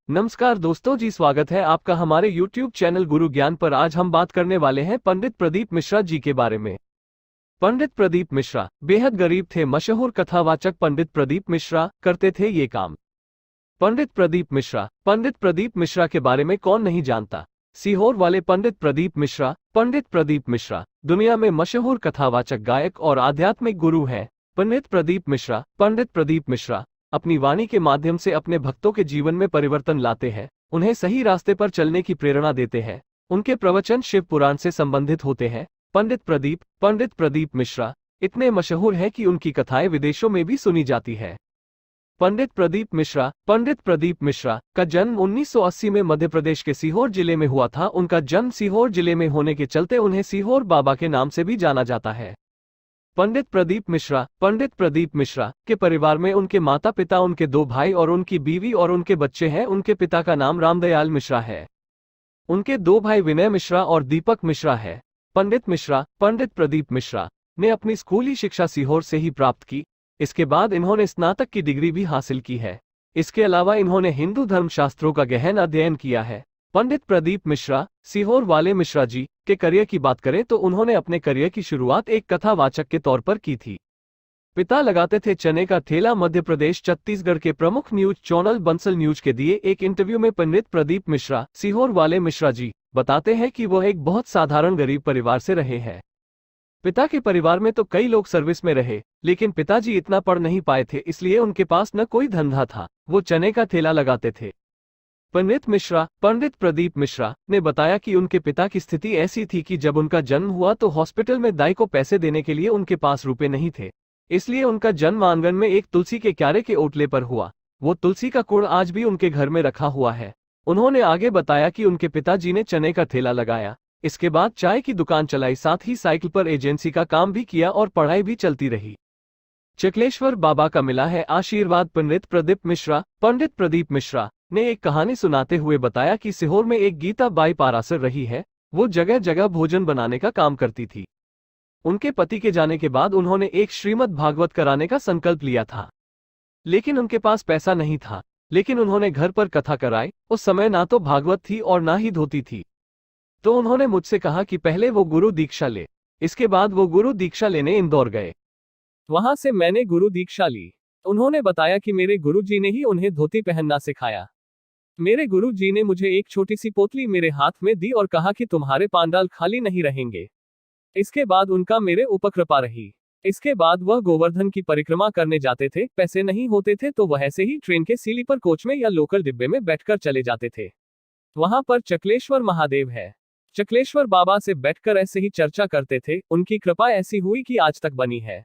नमस्कार दोस्तों जी, स्वागत है आपका हमारे YouTube चैनल गुरु ज्ञान पर। आज हम बात करने वाले हैं पंडित प्रदीप मिश्रा जी के बारे में। पंडित प्रदीप मिश्रा बेहद गरीब थे। मशहूर कथावाचक पंडित प्रदीप मिश्रा करते थे ये काम। पंडित प्रदीप मिश्रा के बारे में कौन नहीं जानता। सीहोर वाले पंडित प्रदीप मिश्रा दुनिया में मशहूर कथावाचक, गायक और आध्यात्मिक गुरु हैं। पंडित प्रदीप मिश्रा अपनी वाणी के माध्यम से अपने भक्तों के जीवन में परिवर्तन लाते हैं, उन्हें सही रास्ते पर चलने की प्रेरणा देते हैं। उनके प्रवचन शिव पुराण से संबंधित होते हैं। पंडित प्रदीप मिश्रा इतने मशहूर हैं कि उनकी कथाएं विदेशों में भी सुनी जाती है। पंडित प्रदीप मिश्रा का जन्म 1980 में मध्य प्रदेश के सीहोर जिले में हुआ था। उनका जन्म सीहोर जिले में होने के चलते उन्हें सीहोर बाबा के नाम से भी जाना जाता है। पंडित प्रदीप मिश्रा के परिवार में उनके माता पिता, उनके 2 भाई और उनकी बीवी और उनके बच्चे हैं। उनके पिता का नाम रामदयाल मिश्रा है। उनके 2 भाई विनय मिश्रा और दीपक मिश्रा है। पंडित प्रदीप मिश्रा ने अपनी स्कूली शिक्षा सीहोर से ही प्राप्त की। इसके बाद इन्होंने स्नातक की डिग्री भी हासिल की है। इसके अलावा इन्होंने हिंदू धर्मशास्त्रों का गहन अध्ययन किया है। पंडित प्रदीप मिश्रा सीहोर वाले मिश्रा जी के करियर की बात करें तो उन्होंने अपने करियर की शुरुआत एक कथावाचक के तौर पर की थी। पिता लगाते थे चने का ठेला। मध्य प्रदेश छत्तीसगढ़ के प्रमुख न्यूज चैनल बंसल न्यूज के दिए एक इंटरव्यू में पंडित प्रदीप मिश्रा सीहोर वाले मिश्रा जी बताते हैं कि वह एक बहुत साधारण गरीब परिवार से रहे हैं। पिता के परिवार में तो कई लोग सर्विस में रहे, लेकिन पिताजी इतना पढ़ नहीं पाए थे, इसलिए उनके पास न कोई धंधा था, वो चने का ठेला लगाते थे। पंडित प्रदीप मिश्रा ने बताया कि उनके पिता की स्थिति ऐसी थी कि जब उनका जन्म हुआ तो हॉस्पिटल में दाई को पैसे देने के लिए उनके पास रुपए नहीं थे, इसलिए उनका जन्म आंगन में एक तुलसी के क्यारे के ओटले पर हुआ। वो तुलसी का कुड़ आज भी उनके घर में रखा हुआ है। उन्होंने आगे बताया कि उनके पिताजी ने चने का ठेला लगाया, इसके बाद चाय की दुकान चलाई, साथ ही साइकिल पर एजेंसी का काम भी किया और पढ़ाई भी चलती रही। चकलेश्वर बाबा का मिला है आशीर्वाद। पंडित प्रदीप मिश्रा ने एक कहानी सुनाते हुए बताया कि सीहोर में एक गीता बाई पारासर रही है। वो जगह जगह भोजन बनाने का काम करती थी। उनके पति के जाने के बाद उन्होंने एक श्रीमद् भागवत कराने का संकल्प लिया था, लेकिन उनके पास पैसा नहीं था। लेकिन उन्होंने घर पर कथा कराई। उस समय ना तो भागवत थी और ना ही धोती थी। तो उन्होंने मुझसे कहा कि पहले वो गुरु दीक्षा ले। इसके बाद वो गुरु दीक्षा लेने इंदौर गए। वहां से मैंने गुरु दीक्षा ली। उन्होंने बताया कि मेरे गुरु जी ने ही उन्हें धोती पहनना सिखाया। मेरे गुरु जी ने मुझे एक छोटी सी पोतली मेरे हाथ में दी और कहा कि तुम्हारे पांडाल खाली नहीं रहेंगे। इसके बाद उनका मेरे ऊपर कृपा रही। इसके बाद वह गोवर्धन की परिक्रमा करने जाते थे। पैसे नहीं होते थे तो वह ऐसे ही ट्रेन के स्लीपर कोच में या लोकल डिब्बे में बैठकर चले जाते थे। वहां पर चकलेश्वर महादेव है। चकलेश्वर बाबा से बैठकर ऐसे ही चर्चा करते थे। उनकी कृपा ऐसी हुई कि आज तक बनी है।